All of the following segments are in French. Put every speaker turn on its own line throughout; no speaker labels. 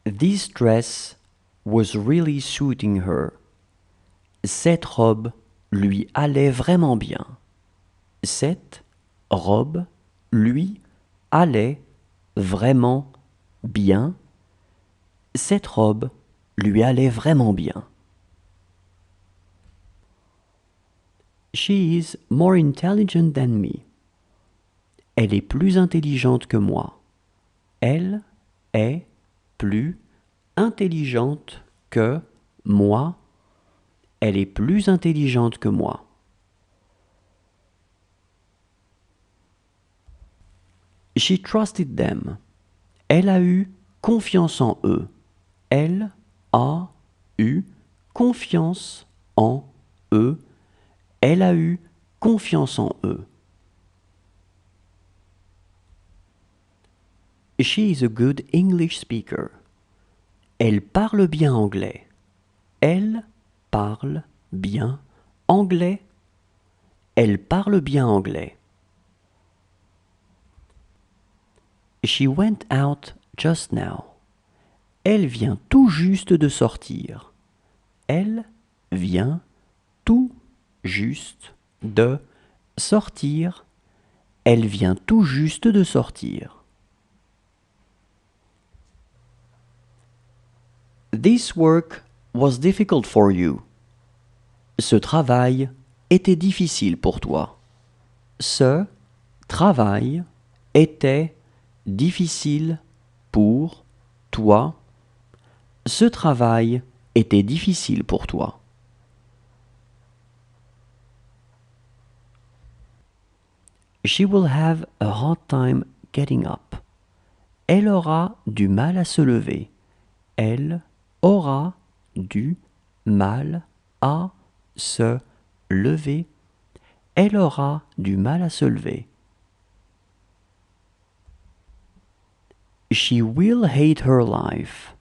This dress was really suiting her. Cette robe lui allait vraiment bien. Cette robe lui allait vraiment bien. Cette robe lui allait vraiment bien. She is more intelligent than me. Elle est plus intelligente que moi. Elle est plus intelligente que moi. Elle est plus intelligente que moi. She trusted them. Elle a eu confiance en eux. Elle a eu confiance en eux. Elle a eu confiance en eux. She is a good English speaker. Elle parle bien anglais. Elle parle bien anglais. Elle parle bien anglais. She went out just now. Elle vient tout juste de sortir. Elle vient tout juste de sortir. Elle vient tout juste de sortir. This work was difficult for you. Ce travail était difficile pour toi. Ce travail était difficile pour toi. Ce travail était difficile pour toi. She will have a hard time getting up. Elle aura du mal à se lever. Elle aura du mal à se lever. Elle aura du mal à se lever. She will hate her life.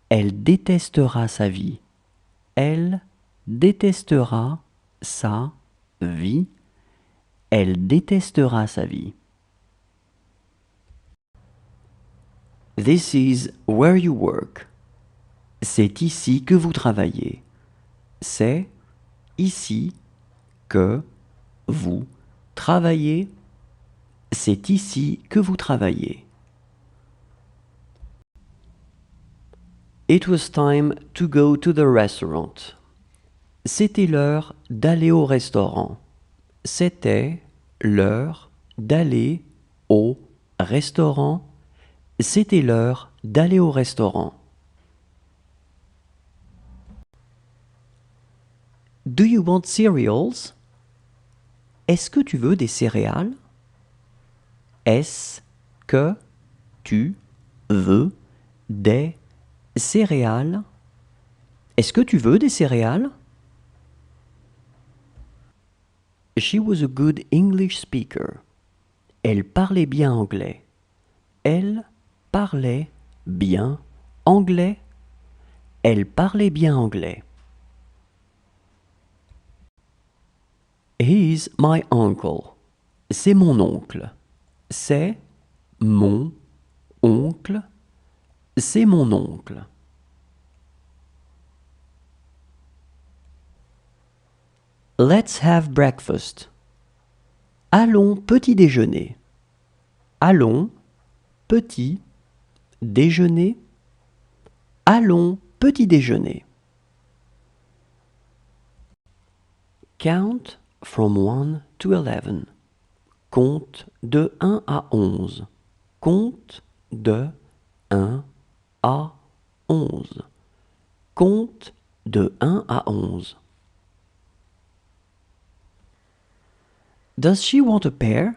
Elle détestera sa vie. Elle détestera sa vie. Elle détestera sa vie. This is where you work. C'est ici que vous travaillez. C'est ici que vous travaillez. C'est ici que vous travaillez. It was time to go to the restaurant. C'était l'heure d'aller au restaurant. C'était l'heure d'aller au restaurant. C'était l'heure d'aller au restaurant. Do you want cereals? Est-ce que tu veux des céréales? Est-ce que tu veux des céréales? Est-ce que tu veux des céréales? She was a good English speaker. Elle parlait bien anglais. Elle parlait bien anglais. Elle parlait bien anglais. He is my uncle. C'est mon oncle. C'est mon oncle. C'est mon oncle. Let's have breakfast. Allons petit déjeuner. Allons petit déjeuner. Allons petit déjeuner. Count from 1 to 11. Compte de 1 à 11. Compte de 1 à 11. Compte de 1 à 11. Does she want a pear?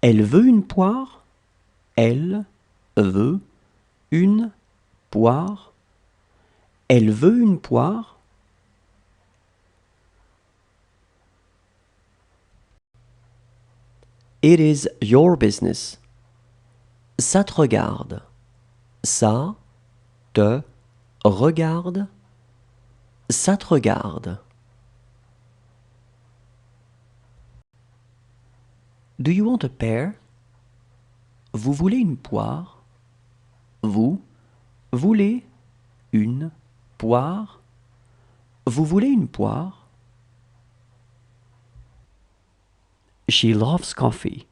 Elle veut une poire? Elle veut une poire? Elle veut une poire? It is your business. Ça te regarde. Ça te regarde. Ça te regarde. Do you want a pear? Vous voulez une poire? Vous voulez une poire? Vous voulez une poire? She loves coffee.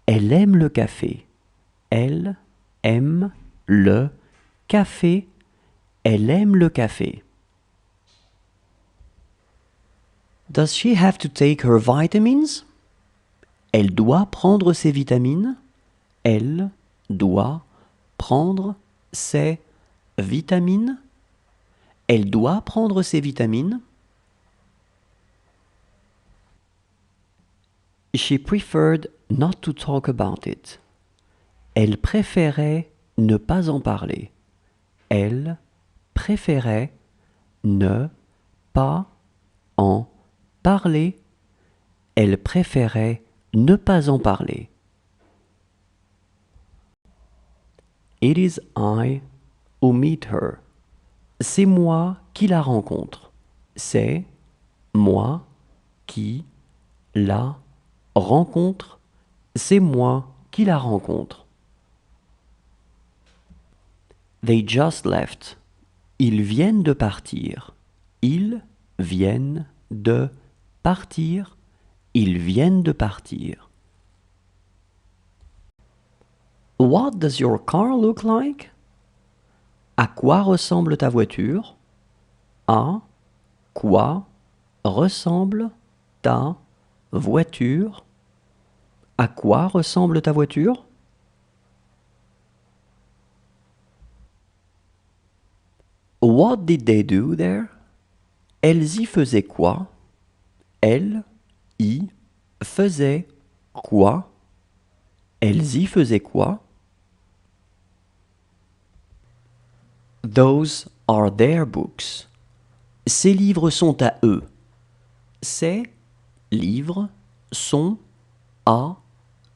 Elle aime le café. Elle aime le café. Elle aime le café. Does she have to take her vitamins? Elle doit prendre ses vitamines. Elle doit prendre ses vitamines. Elle doit prendre ses vitamines. She preferred not to talk about it. Elle préférait ne pas en parler. Elle préférait ne pas en parler. Elle préférait ne pas en parler. It is I who meet her. C'est moi qui la rencontre. C'est moi qui la rencontre. C'est moi qui la rencontre. They just left. Ils viennent de partir. Ils viennent de partir. Ils viennent de partir. What does your car look like? À quoi ressemble ta voiture? À quoi ressemble ta voiture? À quoi ressemble ta voiture? What did they do there? Elles y faisaient quoi? Elles y faisaient quoi? Elles y faisaient quoi? Those are their books. Ces livres sont à eux. Ces livres sont à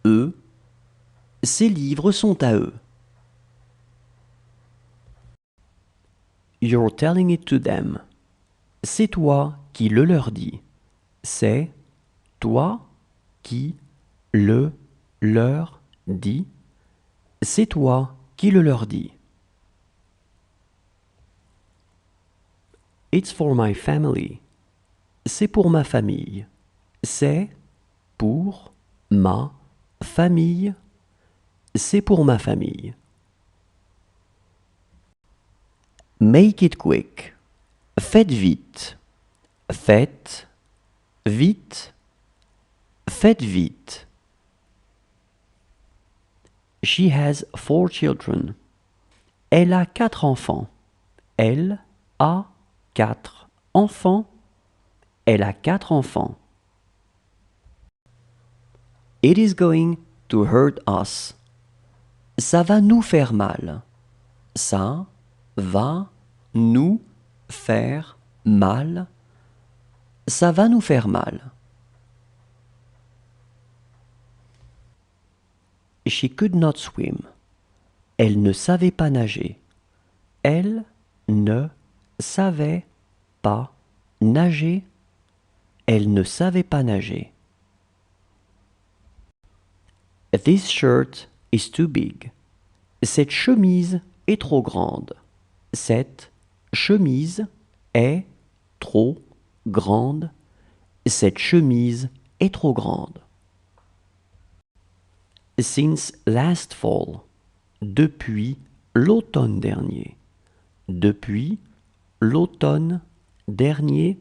eux. Ces livres sont à eux. You're telling it to them. C'est toi qui le leur dis. C'est toi qui le leur dis. C'est toi qui le leur dis. It's for my family. C'est pour ma famille. C'est pour ma famille. C'est pour ma famille. Make it quick. Faites vite. Faites vite. Faites vite. She has 4 children. Elle a 4 enfants. Elle a 4 enfants. Elle a 4 enfants. It is going to hurt us. Ça va nous faire mal. Ça va nous faire mal. Ça va nous faire mal. She could not swim. Elle ne savait pas nager. Elle ne savait pas nager. Elle ne savait pas nager. This shirt is too big. Cette chemise est trop grande. Cette chemise est trop grande. Cette chemise est trop grande. Since last fall. Depuis l'automne dernier. Depuis l'automne dernier.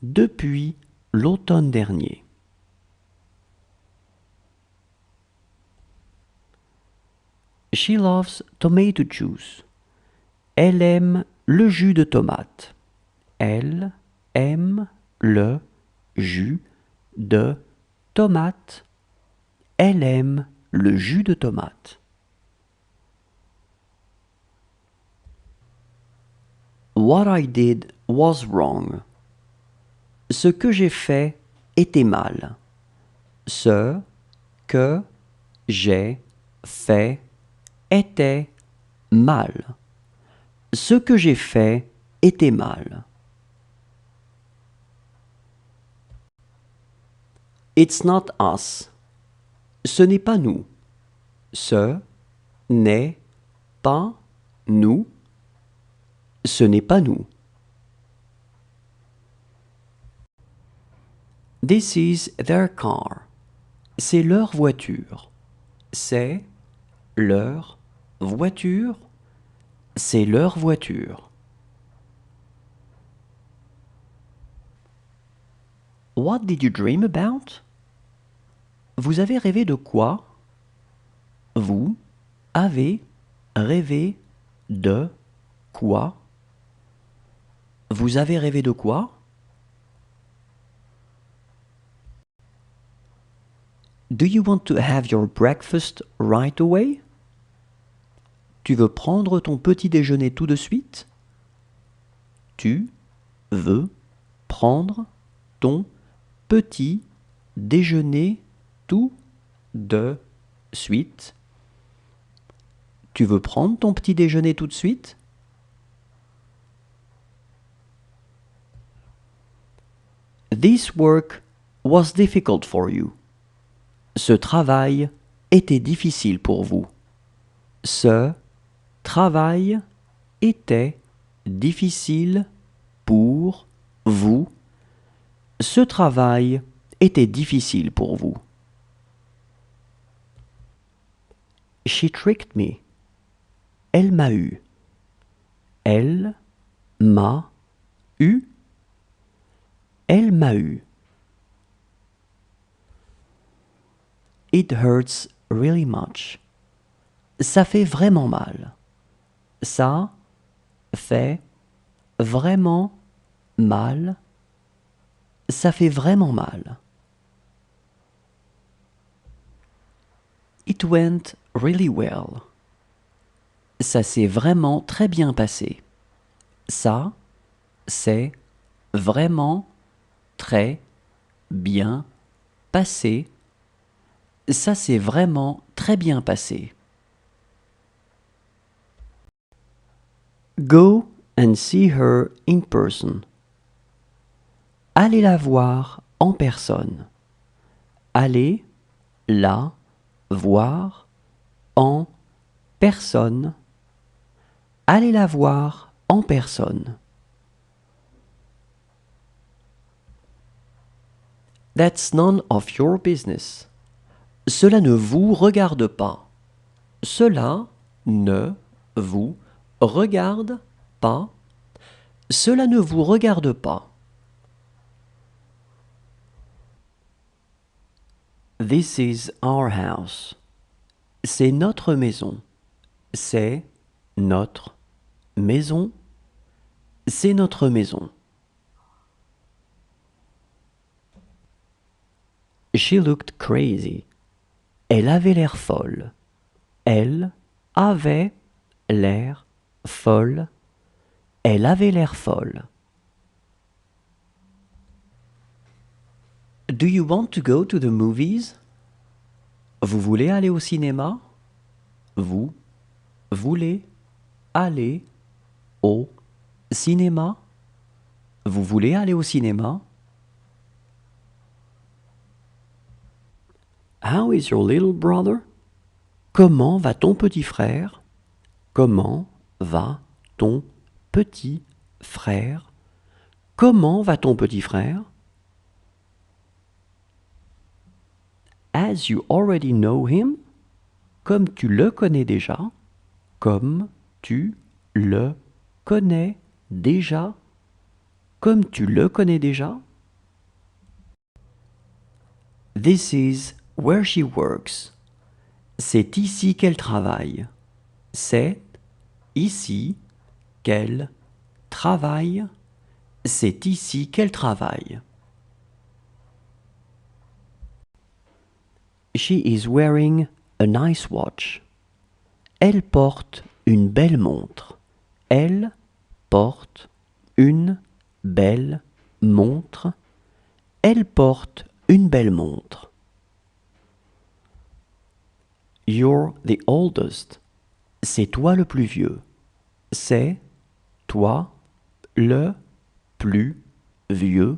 Depuis l'automne dernier. She loves tomato juice. Elle aime le jus de tomate. Elle aime le jus de tomate. Elle aime le jus de tomate. What I did was wrong. Ce que j'ai fait était mal. Ce que j'ai fait était mal. Ce que j'ai fait était mal. It's not us. Ce n'est pas nous. Ce n'est pas nous, ce n'est pas nous. This is their car. C'est leur voiture. C'est leur voiture. C'est leur voiture. What did you dream about? Vous avez rêvé de quoi? Vous avez rêvé de quoi? Vous avez rêvé de quoi? Do you want to have your breakfast right away? Tu veux prendre ton petit déjeuner tout de suite? Tu veux prendre ton petit déjeuner tout de suite? Tu veux prendre ton petit déjeuner tout de suite? This work was difficult for you. Ce travail était difficile pour vous. Ce travail était difficile pour vous. Ce travail était difficile pour vous. She tricked me. Elle m'a eu. Elle m'a eu. Elle m'a eu. It hurts really much. Ça fait vraiment mal. Ça fait vraiment mal. Ça fait vraiment mal. It went really well. Ça s'est vraiment très bien passé. Ça s'est vraiment très bien passé. Ça s'est vraiment très bien passé. Go and see her in person. Allez la voir en personne. Allez la voir en personne. Allez la voir en personne. That's none of your business. Cela ne vous regarde pas. Cela ne vous regarde pas. Cela ne vous regarde pas. This is our house. C'est notre maison. C'est notre maison. C'est notre maison. She looked crazy. Elle avait l'air folle. Elle avait l'air folle. Elle avait l'air folle. Do you want to go to the movies? Vous voulez aller au cinéma? Vous voulez aller au cinéma? Vous voulez aller au cinéma? How is your little brother? Comment va ton petit frère? Comment va ton petit frère? Comment va ton petit frère? As you already know him? Comme tu le connais déjà. Comme tu le connais déjà. Comme tu le connais déjà. This is where she works. C'est ici qu'elle travaille. C'est ici qu'elle travaille. C'est ici qu'elle travaille. She is wearing a nice watch. Elle porte une belle montre. Elle porte une belle montre. Elle porte une belle montre. You're the oldest. C'est toi le plus vieux. C'est toi le plus vieux.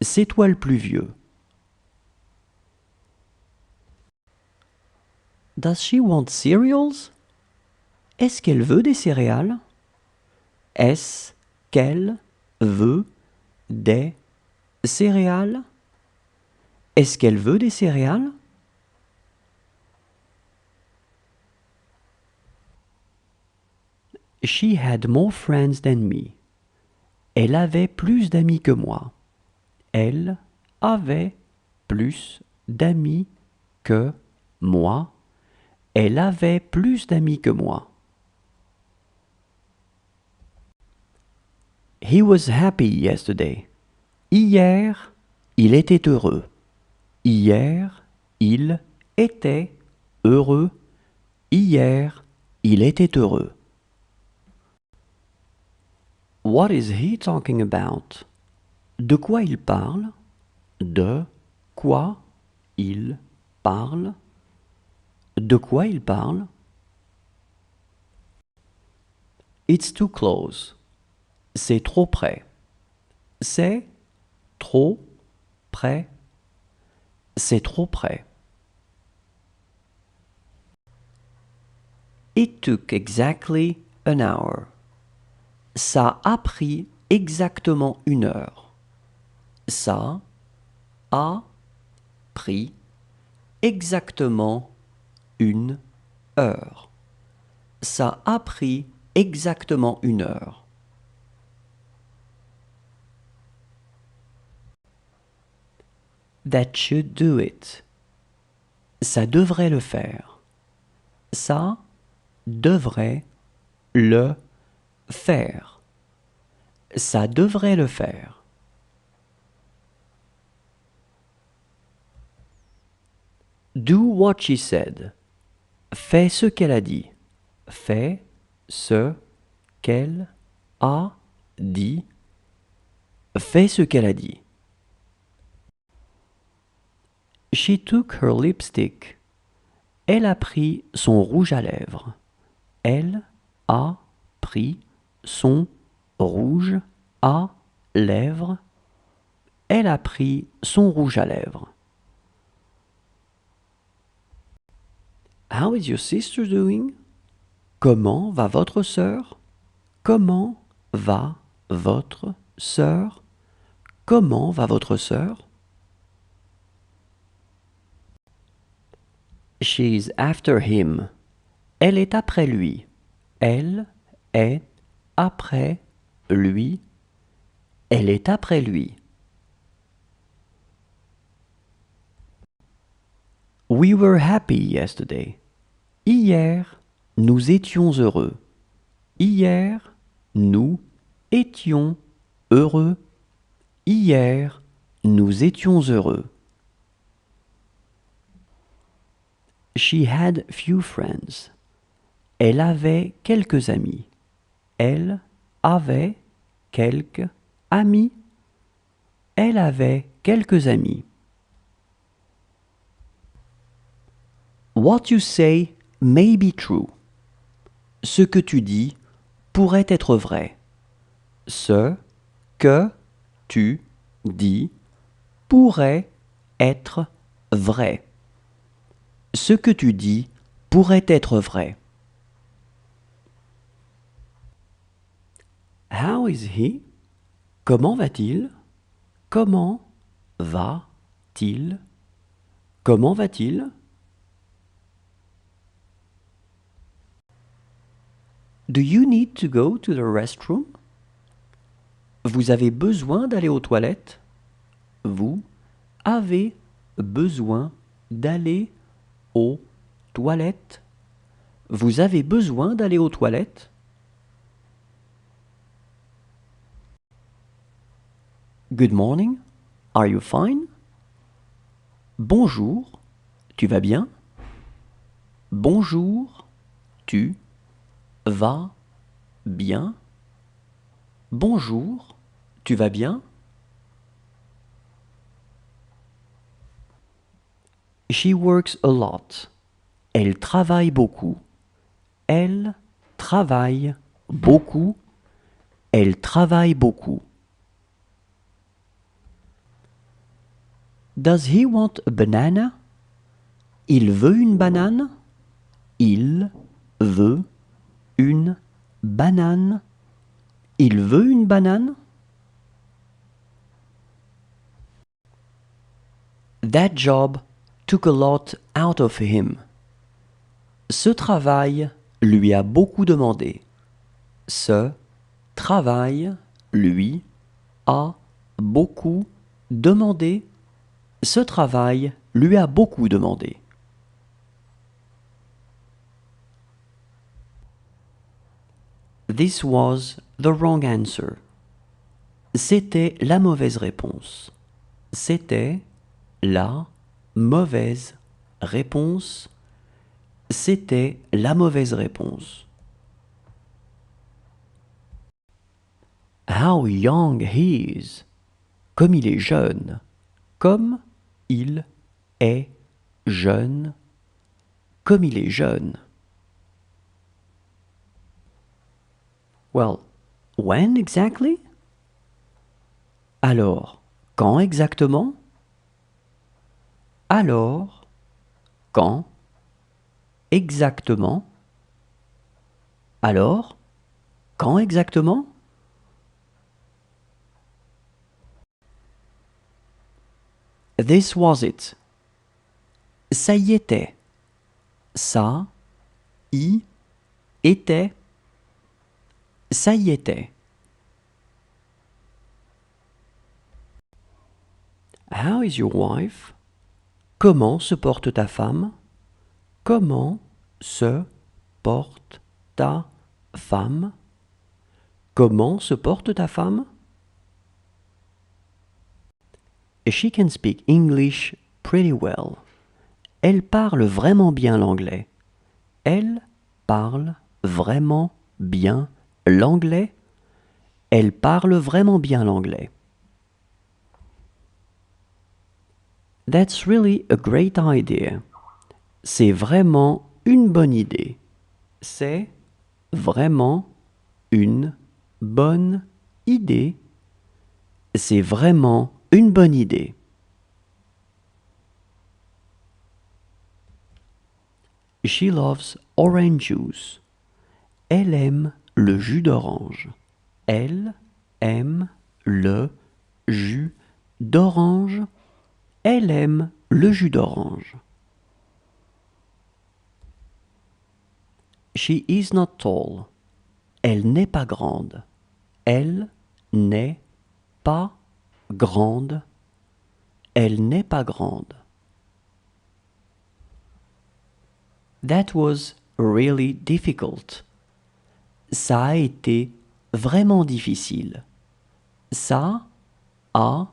C'est toi le plus vieux. Does she want cereals? Est-ce qu'elle veut des céréales? Est-ce qu'elle veut des céréales? Est-ce qu'elle veut des céréales? She had more friends than me. Elle avait plus d'amis que moi. Elle avait plus d'amis que moi. Elle avait plus d'amis que moi. He was happy yesterday. Hier, il était heureux. Hier, il était heureux. Hier, il était heureux. What is he talking about? De quoi il parle? De quoi il parle? De quoi il parle? It's too close. C'est trop près. C'est trop près. C'est trop près. It took exactly an hour. Ça a pris exactement 1 heure. Ça a pris exactement 1 heure. Ça a pris exactement 1 heure. That should do it. Ça devrait le faire. Ça devrait le faire. Ça devrait le faire. Do what she said. Fais ce qu'elle a dit. Fais ce qu'elle a dit. Fais ce qu'elle a dit. She took her lipstick. Elle a pris son rouge à lèvres. Elle a pris son rouge à lèvres. Elle a pris son rouge à lèvres. How is your sister doing? Comment va votre sœur? Comment va votre sœur? Comment va votre sœur? She's after him. Elle est après lui. Elle est après lui. Elle est après lui. We were happy yesterday. Hier, nous étions heureux. Hier, nous étions heureux. Hier, nous étions heureux. She had few friends. Elle avait quelques amis. Elle avait quelques amis. Elle avait quelques amis. What you say may be true. Ce que tu dis pourrait être vrai. Ce que tu dis pourrait être vrai. Ce que tu dis pourrait être vrai. How is he? Comment va-t-il? Comment va-t-il? Comment va-t-il? Do you need to go to the restroom? Vous avez besoin d'aller aux toilettes? Vous avez besoin d'aller aux toilettes? Vous avez besoin d'aller aux toilettes? Good morning. Are you fine? Bonjour. Tu vas bien? Bonjour. Tu vas bien? Bonjour. Tu vas bien? She works a lot. Elle travaille beaucoup. Elle travaille beaucoup. Elle travaille beaucoup. Does he want a banana? Il veut une banane? Il veut une banane. Il veut une banane? That job took a lot out of him. Ce travail lui a beaucoup demandé. Ce travail lui a beaucoup demandé. Ce travail lui a beaucoup demandé. This was the wrong answer. C'était la mauvaise réponse. C'était la mauvaise réponse. C'était la mauvaise réponse. How young he is. Comme il est jeune. Comme il est jeune. Comme il est jeune. Well, when exactly? Alors, quand exactement? Alors, quand exactement? Alors, quand exactement? This was it. Ça y était. Ça y était. Ça y était. How is your wife? Comment se porte ta femme? Comment se porte ta femme? Comment se porte ta femme? She can speak English pretty well. Elle parle vraiment bien l'anglais. Elle parle vraiment bien l'anglais. Elle parle vraiment bien l'anglais. That's really a great idea. C'est vraiment une bonne idée. C'est vraiment une bonne idée. C'est vraiment une bonne idée. She loves orange juice. Elle aime le jus d'orange. Elle aime le jus d'orange. Elle aime le jus d'orange. She is not tall. Elle n'est pas grande. Elle n'est pas grande. Elle n'est pas grande. That was really difficult. Ça a été vraiment difficile. Ça a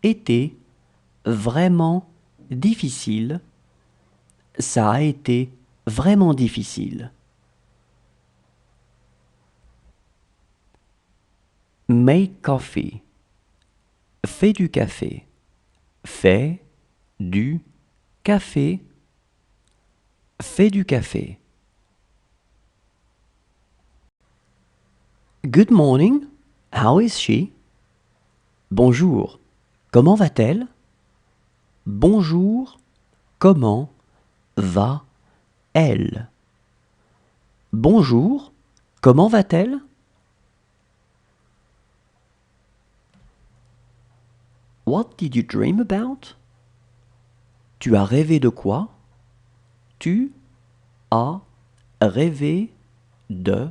été vraiment difficile. Ça a été vraiment difficile. Make coffee. Fais du café. Fais du café. Fais du café. Good morning. How is she? Bonjour. Comment va-t-elle? Bonjour. Comment va-elle? Bonjour. Comment va-t-elle? What did you dream about? Tu as rêvé de quoi? Tu as rêvé de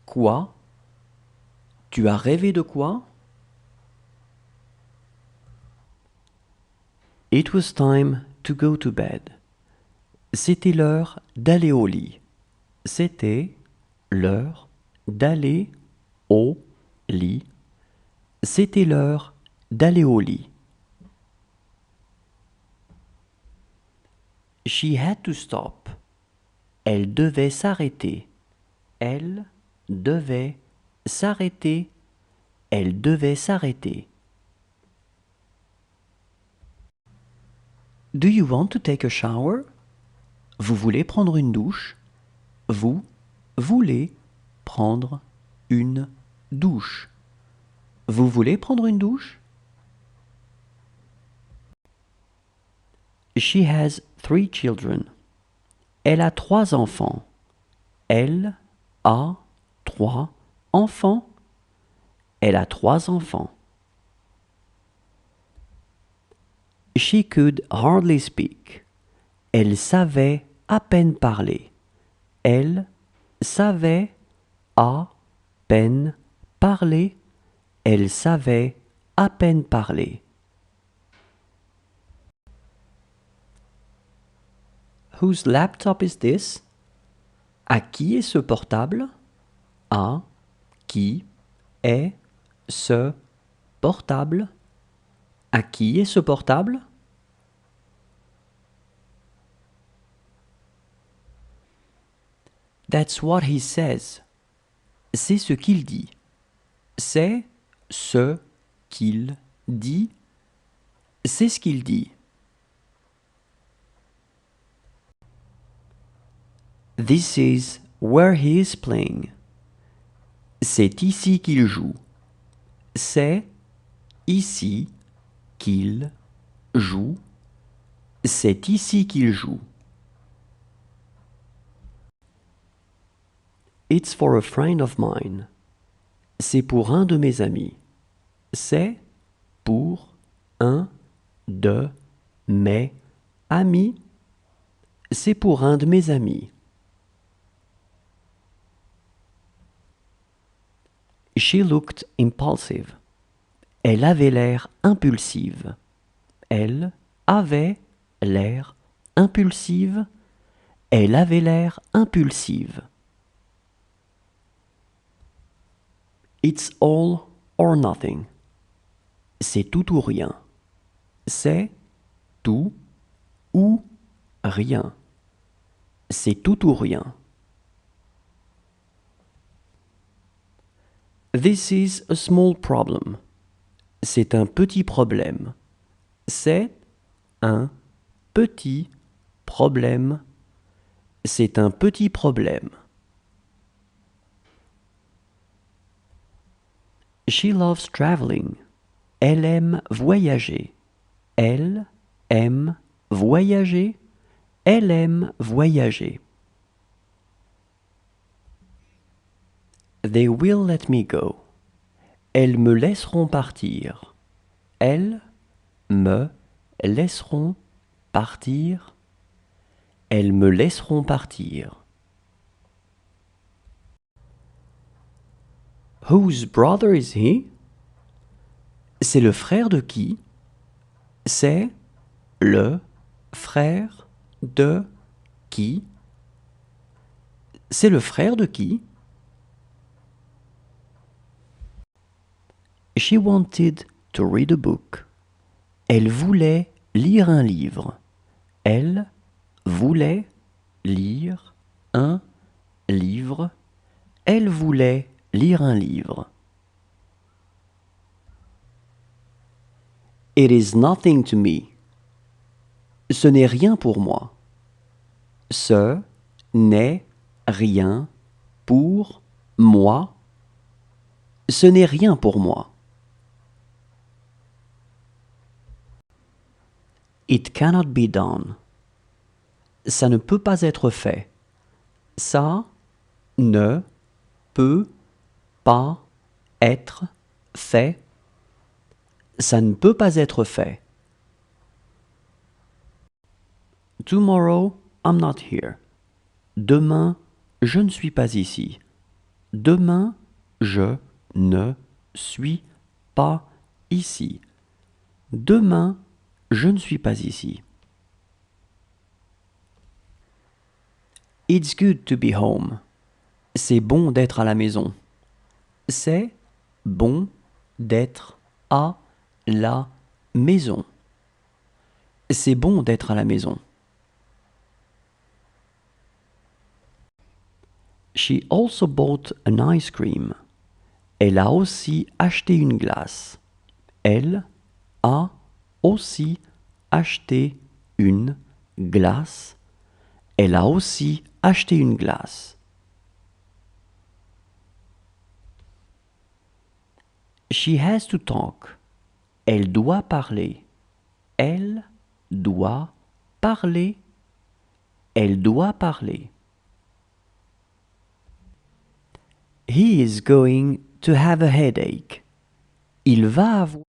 quoi? Tu as rêvé de quoi? It was time to go to bed. C'était l'heure d'aller au lit. C'était l'heure d'aller au lit. C'était l'heure d'aller au lit. She had to stop. Elle devait s'arrêter. Elle devait s'arrêter. Elle devait s'arrêter. Do you want to take a shower? Vous voulez prendre une douche? Vous voulez prendre une douche? Vous voulez prendre une douche? She has 3 children. Elle a 3 enfants. Elle a 3 enfants. Elle a 3 enfants. She could hardly speak. Elle savait à peine parler. Elle savait à peine parler. Elle savait à peine parler. Whose laptop is this? À qui est ce portable? À qui est ce portable? À qui est ce portable? That's what he says. C'est ce qu'il dit. C'est ce qu'il dit. C'est ce qu'il dit. This is where he is playing. C'est ici qu'il joue. C'est ici qu'il joue. C'est ici qu'il joue. It's for a friend of mine. C'est pour un de mes amis. C'est pour un de mes amis. C'est pour un de mes amis. She looked impulsive. Elle avait l'air impulsive. Elle avait l'air impulsive. Elle avait l'air impulsive. It's all or nothing. C'est tout ou rien. C'est tout ou rien. C'est tout ou rien. This is a small problem. C'est un petit problème. C'est un petit problème. C'est un petit problème. She loves traveling. Elle aime voyager. Elle aime voyager. Elle aime voyager. They will let me go. Elles me laisseront partir. Elles me laisseront partir. Elles me laisseront partir. Whose brother is he? C'est le frère de qui? C'est le frère de qui? C'est le frère de qui? She wanted to read a book. Elle voulait lire un livre. Elle voulait lire un livre. Elle voulait lire un livre. It is nothing to me. Ce n'est rien pour moi. Ce n'est rien pour moi. Ce n'est rien pour moi. It cannot be done. Ça ne peut pas être fait. Ça ne peut pas être fait. Ça ne peut pas être fait. Tomorrow, I'm not here. Demain, je ne suis pas ici. Demain, je ne suis pas ici. Demain, je ne suis pas ici. It's good to be home. C'est bon d'être à la maison. C'est bon d'être à la maison. C'est bon d'être à la maison. She also bought an ice cream. Elle a aussi acheté une glace. Elle a aussi acheté une glace. Elle a aussi acheté une glace. She has to talk. Elle doit parler. Elle doit parler. Elle doit parler. He is going to have a headache. Il va avoir